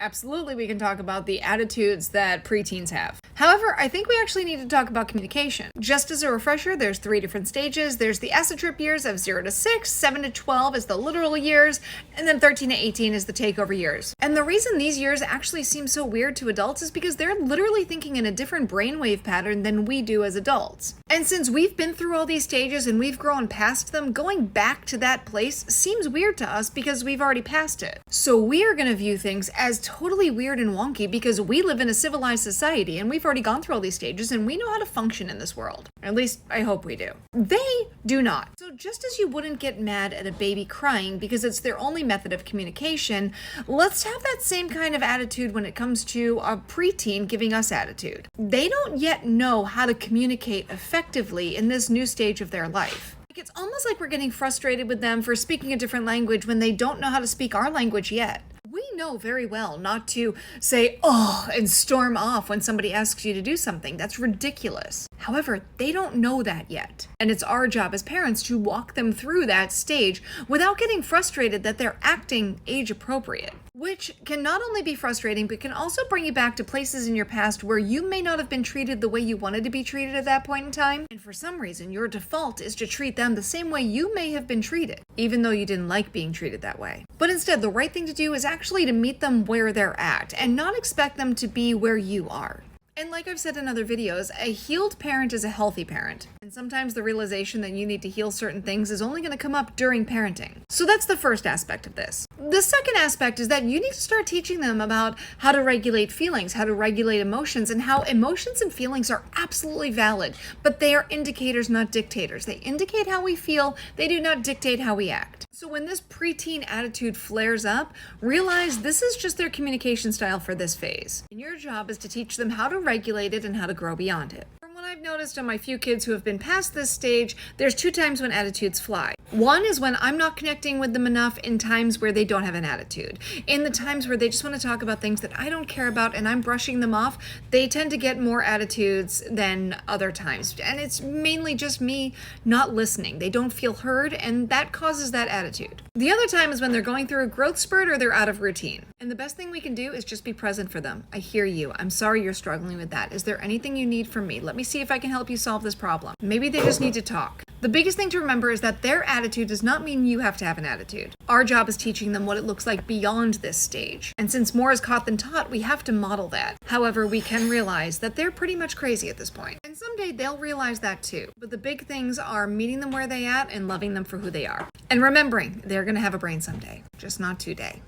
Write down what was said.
Absolutely, we can talk about the attitudes that preteens have. However, I think we actually need to talk about communication. Just as a refresher, there's 3 different stages. There's the acid trip years of 0 to 6, 7 to 12 is the literal years, and then 13 to 18 is the takeover years. And the reason these years actually seem so weird to adults is because they're literally thinking in a different brainwave pattern than we do as adults. And since we've been through all these stages and we've grown past them, going back to that place seems weird to us because we've already passed it. So we are going to view things as totally weird and wonky because we live in a civilized society and we've already gone through all these stages and we know how to function in this world. At least I hope we do. They do not. So just as you wouldn't get mad at a baby crying because it's their only method of communication, let's have that same kind of attitude when it comes to a preteen giving us attitude. They don't yet know how to communicate effectively in this new stage of their life. It's almost like we're getting frustrated with them for speaking a different language when they don't know how to speak our language yet. We know very well not to say, "oh," and storm off when somebody asks you to do something. That's ridiculous. However, they don't know that yet. And it's our job as parents to walk them through that stage without getting frustrated that they're acting age appropriate. Which can not only be frustrating, but can also bring you back to places in your past where you may not have been treated the way you wanted to be treated at that point in time. And for some reason, your default is to treat them the same way you may have been treated, even though you didn't like being treated that way. But instead, the right thing to do is actually to meet them where they're at and not expect them to be where you are. And like I've said in other videos, a healed parent is a healthy parent. And sometimes the realization that you need to heal certain things is only going to come up during parenting. So that's the first aspect of this. The second aspect is that you need to start teaching them about how to regulate feelings, how to regulate emotions, and how emotions and feelings are absolutely valid, but they are indicators, not dictators. They indicate how we feel, they do not dictate how we act. So when this preteen attitude flares up, realize this is just their communication style for this phase. And your job is to teach them how to regulate it and how to grow beyond it. From what I've noticed on my few kids who have been past this stage, there's 2 times when attitudes fly. One is when I'm not connecting with them enough in times where they don't have an attitude. In the times where they just want to talk about things that I don't care about and I'm brushing them off, they tend to get more attitudes than other times. And it's mainly just me not listening. They don't feel heard, and that causes that attitude. The other time is when they're going through a growth spurt or they're out of routine. And the best thing we can do is just be present for them. I hear you. I'm sorry you're struggling with that. Is there anything you need from me? Let me see if I can help you solve this problem. Maybe they just need to talk. The biggest thing to remember is that their attitude does not mean you have to have an attitude. Our job is teaching them what it looks like beyond this stage. And since more is caught than taught, we have to model that. However, we can realize that they're pretty much crazy at this point. And someday they'll realize that too. But the big things are meeting them where they at and loving them for who they are. And remembering they're going to have a brain someday, just not today.